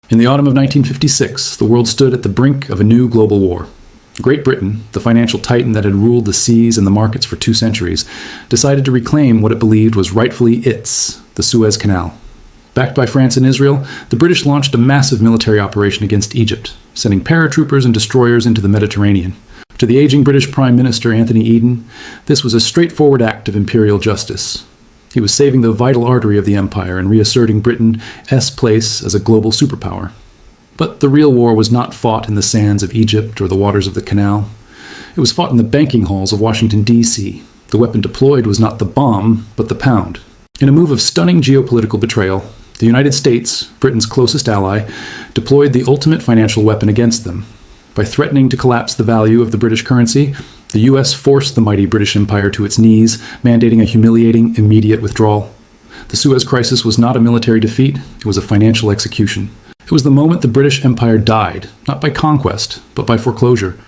In the autumn of 1956, the world stood at the brink of a new global war. Great Britain, the financial titan that had ruled the seas and the markets for 2 centuries, decided to reclaim what it believed was rightfully its, the Suez Canal. Backed by France and Israel, the British launched a massive military operation against Egypt, sending paratroopers and destroyers into the Mediterranean. To the aging British Prime Minister Anthony Eden, this was a straightforward act of imperial justice. He was saving the vital artery of the empire and reasserting Britain's place as a global superpower. But the real war was not fought in the sands of Egypt or the waters of the canal. It was fought in the banking halls of Washington, D.C. The weapon deployed was not the bomb, but the pound. In a move of stunning geopolitical betrayal, the United States, Britain's closest ally, deployed the ultimate financial weapon against them. By threatening to collapse the value of the British currency, the U.S. forced the mighty British Empire to its knees, mandating a humiliating, immediate withdrawal. The Suez Crisis was not a military defeat, it was a financial execution. It was the moment the British Empire died, not by conquest, but by foreclosure.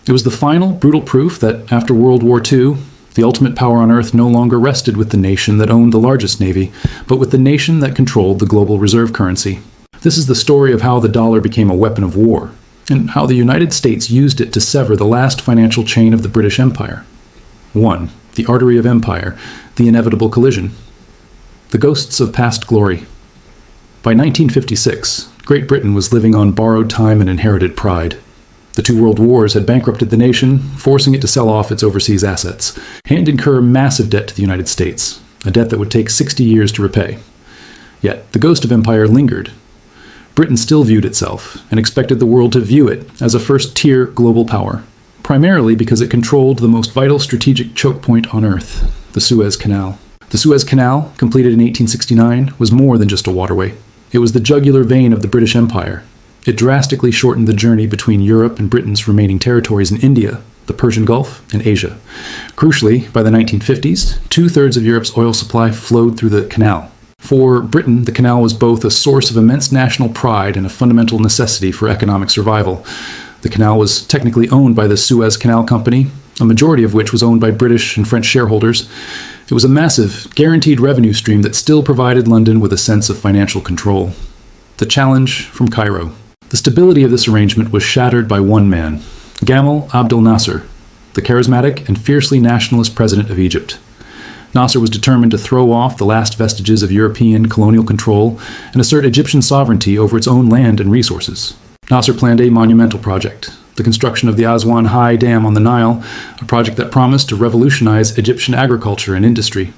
It was the final, brutal proof that, after World War II, the ultimate power on Earth no longer rested with the nation that owned the largest navy, but with the nation that controlled the global reserve currency. This is the story of how the dollar became a weapon of war, and how the United States used it to sever the last financial chain of the British Empire. 1. The artery of empire, the inevitable collision. The ghosts of past glory. By 1956, Great Britain was living on borrowed time and inherited pride. The 2 world wars had bankrupted the nation, forcing it to sell off its overseas assets, and incur massive debt to the United States, a debt that would take 60 years to repay. Yet, the ghost of empire lingered. Britain still viewed itself, and expected the world to view it as a first-tier global power, primarily because it controlled the most vital strategic choke point on Earth, the Suez Canal. The Suez Canal, completed in 1869, was more than just a waterway. It was the jugular vein of the British Empire. It drastically shortened the journey between Europe and Britain's remaining territories in India, the Persian Gulf, and Asia. Crucially, by the 1950s, 2/3 of Europe's oil supply flowed through the canal. For Britain, the canal was both a source of immense national pride and a fundamental necessity for economic survival. The canal was technically owned by the Suez Canal Company, a majority of which was owned by British and French shareholders. It was a massive, guaranteed revenue stream that still provided London with a sense of financial control. The challenge from Cairo. The stability of this arrangement was shattered by one man, Gamal Abdel Nasser, the charismatic and fiercely nationalist president of Egypt. Nasser was determined to throw off the last vestiges of European colonial control and assert Egyptian sovereignty over its own land and resources. Nasser planned a monumental project, the construction of the Aswan High Dam on the Nile, a project that promised to revolutionize Egyptian agriculture and industry.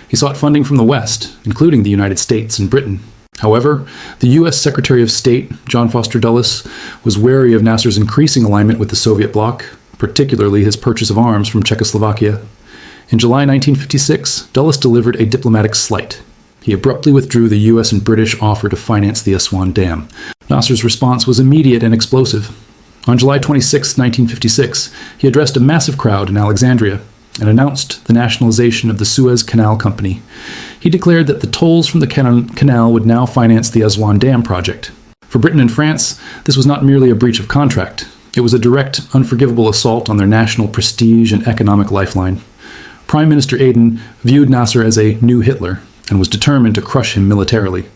He sought funding from the West, including the United States and Britain. However, the U.S. Secretary of State, John Foster Dulles, was wary of Nasser's increasing alignment with the Soviet bloc, particularly his purchase of arms from Czechoslovakia. In July 1956, Dulles delivered a diplomatic slight. He abruptly withdrew the U.S. and British offer to finance the Aswan Dam. Nasser's response was immediate and explosive. On July 26, 1956, he addressed a massive crowd in Alexandria and announced the nationalization of the Suez Canal Company. He declared that the tolls from the canal would now finance the Aswan Dam project. For Britain and France, this was not merely a breach of contract. It was a direct, unforgivable assault on their national prestige and economic lifeline. Prime Minister Aden viewed Nasser as a new Hitler and was determined to crush him militarily.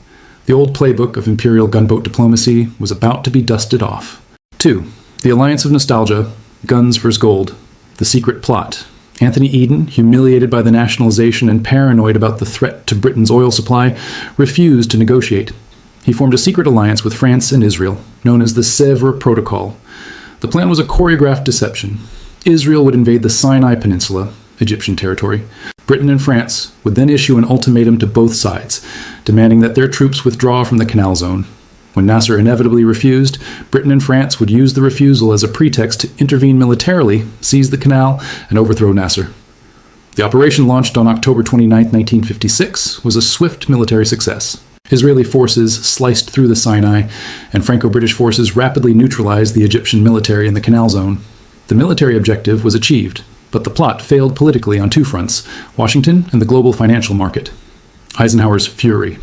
The old playbook of imperial gunboat diplomacy was about to be dusted off. 2. The alliance of nostalgia, guns versus gold, the secret plot. Anthony Eden, humiliated by the nationalization and paranoid about the threat to Britain's oil supply, refused to negotiate. He formed a secret alliance with France and Israel, known as the Sèvres Protocol. The plan was a choreographed deception. Israel would invade the Sinai Peninsula, Egyptian territory. Britain and France would then issue an ultimatum to both sides, demanding that their troops withdraw from the canal zone. When Nasser inevitably refused, Britain and France would use the refusal as a pretext to intervene militarily, seize the canal, and overthrow Nasser. The operation, launched on October 29, 1956, was a swift military success. Israeli forces sliced through the Sinai, and Franco-British forces rapidly neutralized the Egyptian military in the canal zone. The military objective was achieved, but the plot failed politically on 2 fronts, Washington and the global financial market. Eisenhower's fury.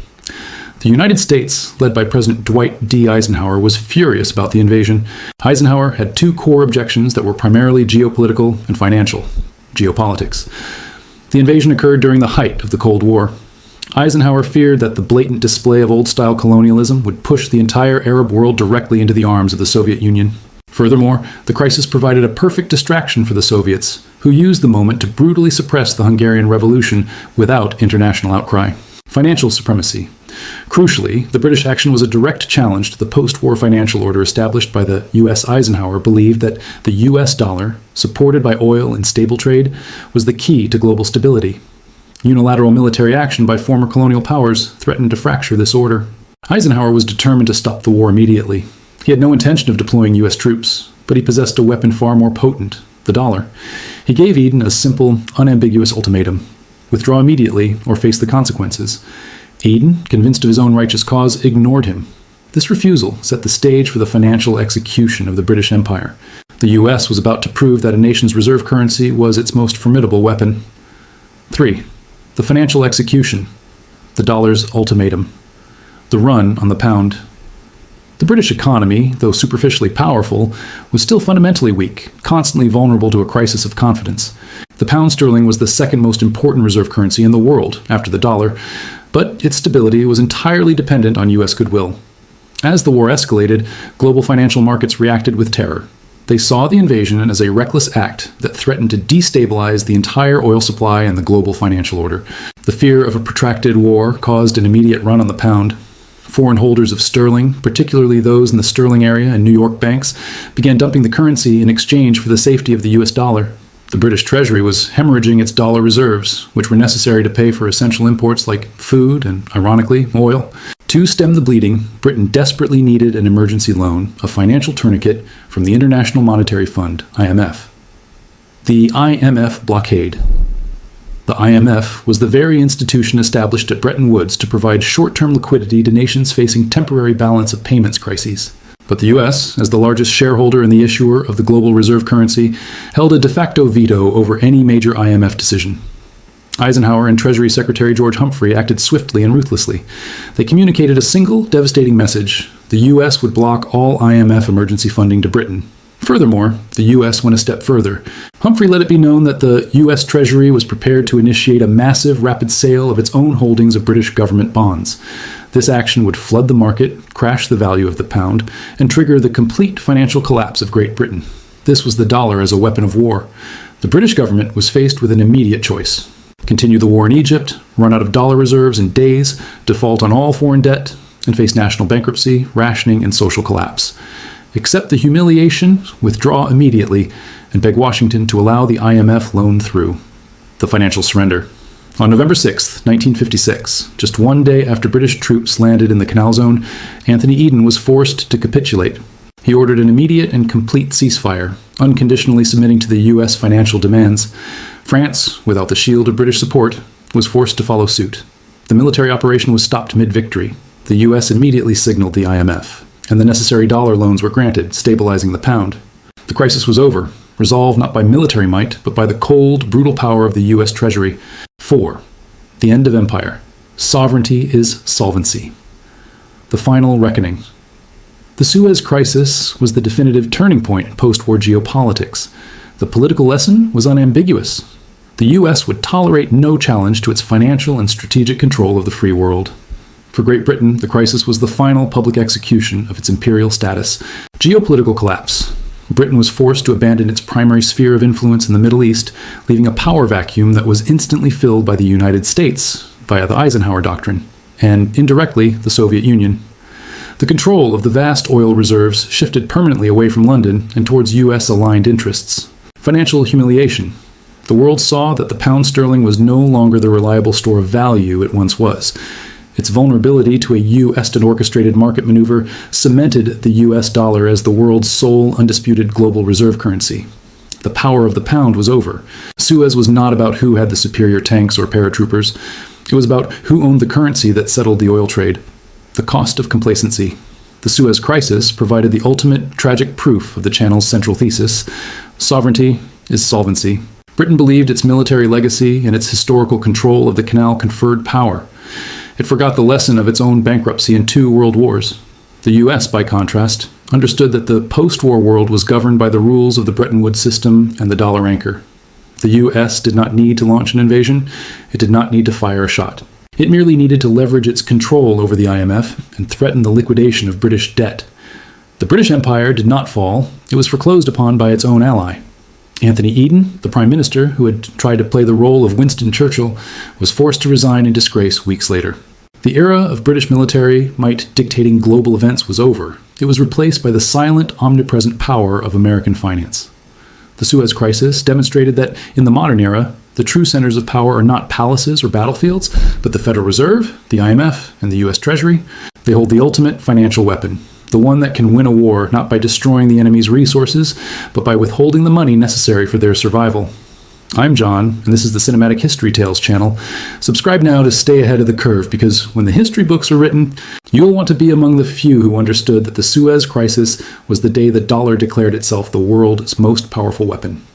The United States, led by President Dwight D. Eisenhower, was furious about the invasion. Eisenhower had 2 core objections that were primarily geopolitical and financial. Geopolitics. The invasion occurred during the height of the Cold War. Eisenhower feared that the blatant display of old-style colonialism would push the entire Arab world directly into the arms of the Soviet Union. Furthermore, the crisis provided a perfect distraction for the Soviets, who used the moment to brutally suppress the Hungarian Revolution without international outcry. Financial supremacy. Crucially, the British action was a direct challenge to the post-war financial order established by the U.S. Eisenhower believed that the U.S. dollar, supported by oil and stable trade, was the key to global stability. Unilateral military action by former colonial powers threatened to fracture this order. Eisenhower was determined to stop the war immediately. He had no intention of deploying U.S. troops, but he possessed a weapon far more potent, the dollar. He gave Eden a simple, unambiguous ultimatum: withdraw immediately or face the consequences. Eden, convinced of his own righteous cause, ignored him. This refusal set the stage for the financial execution of the British Empire. The U.S. was about to prove that a nation's reserve currency was its most formidable weapon. 3. The financial execution. The dollar's ultimatum. The run on the pound. The British economy, though superficially powerful, was still fundamentally weak, constantly vulnerable to a crisis of confidence. The pound sterling was the second most important reserve currency in the world, after the dollar, but its stability was entirely dependent on U.S. goodwill. As the war escalated, global financial markets reacted with terror. They saw the invasion as a reckless act that threatened to destabilize the entire oil supply and the global financial order. The fear of a protracted war caused an immediate run on the pound. Foreign holders of sterling, particularly those in the sterling area and New York banks, began dumping the currency in exchange for the safety of the U.S. dollar. The British Treasury was hemorrhaging its dollar reserves, which were necessary to pay for essential imports like food and, ironically, oil. To stem the bleeding, Britain desperately needed an emergency loan, a financial tourniquet, from the International Monetary Fund, IMF. The IMF blockade. The IMF was the very institution established at Bretton Woods to provide short-term liquidity to nations facing temporary balance of payments crises. But the U.S., as the largest shareholder and the issuer of the global reserve currency, held a de facto veto over any major IMF decision. Eisenhower and Treasury Secretary George Humphrey acted swiftly and ruthlessly. They communicated a single, devastating message: the U.S. would block all IMF emergency funding to Britain. Furthermore, the U.S. went a step further. Humphrey let it be known that the U.S. Treasury was prepared to initiate a massive, rapid sale of its own holdings of British government bonds. This action would flood the market, crash the value of the pound, and trigger the complete financial collapse of Great Britain. This was the dollar as a weapon of war. The British government was faced with an immediate choice: continue the war in Egypt, run out of dollar reserves in days, default on all foreign debt, and face national bankruptcy, rationing, and social collapse. Accept the humiliation, withdraw immediately, and beg Washington to allow the IMF loan through. The financial surrender. On November 6, 1956, just one day after British troops landed in the Canal Zone, Anthony Eden was forced to capitulate. He ordered an immediate and complete ceasefire, unconditionally submitting to the U.S. financial demands. France, without the shield of British support, was forced to follow suit. The military operation was stopped mid-victory. The U.S. immediately signaled the IMF, and the necessary dollar loans were granted, stabilizing the pound. The crisis was over, resolved not by military might, but by the cold, brutal power of the U.S. Treasury. 4. The end of empire. Sovereignty is solvency. The final reckoning. The Suez Crisis was the definitive turning point in post-war geopolitics. The political lesson was unambiguous. The U.S. would tolerate no challenge to its financial and strategic control of the free world. For Great Britain, the crisis was the final public execution of its imperial status. Geopolitical collapse. Britain was forced to abandon its primary sphere of influence in the Middle East, leaving a power vacuum that was instantly filled by the United States via the Eisenhower Doctrine, and indirectly the Soviet Union. The control of the vast oil reserves shifted permanently away from London and towards U.S.-aligned interests. Financial humiliation. The world saw that the pound sterling was no longer the reliable store of value it once was. Its vulnerability to a U.S.-orchestrated market maneuver cemented the U.S. dollar as the world's sole undisputed global reserve currency. The power of the pound was over. Suez was not about who had the superior tanks or paratroopers. It was about who owned the currency that settled the oil trade. The cost of complacency. The Suez Crisis provided the ultimate tragic proof of the Channel's central thesis: sovereignty is solvency. Britain believed its military legacy and its historical control of the canal conferred power. It forgot the lesson of its own bankruptcy in 2 world wars. The U.S., by contrast, understood that the post-war world was governed by the rules of the Bretton Woods system and the dollar anchor. The U.S. did not need to launch an invasion. It did not need to fire a shot. It merely needed to leverage its control over the IMF and threaten the liquidation of British debt. The British Empire did not fall. It was foreclosed upon by its own ally. Anthony Eden, the Prime Minister, who had tried to play the role of Winston Churchill, was forced to resign in disgrace weeks later. The era of British military might dictating global events was over. It was replaced by the silent, omnipresent power of American finance. The Suez Crisis demonstrated that in the modern era, the true centers of power are not palaces or battlefields, but the Federal Reserve, the IMF, and the U.S. Treasury. They hold the ultimate financial weapon, the one that can win a war not by destroying the enemy's resources, but by withholding the money necessary for their survival. I'm John, and this is the Cinematic History Tales channel. Subscribe now to stay ahead of the curve, because when the history books are written, you'll want to be among the few who understood that the Suez Crisis was the day the dollar declared itself the world's most powerful weapon.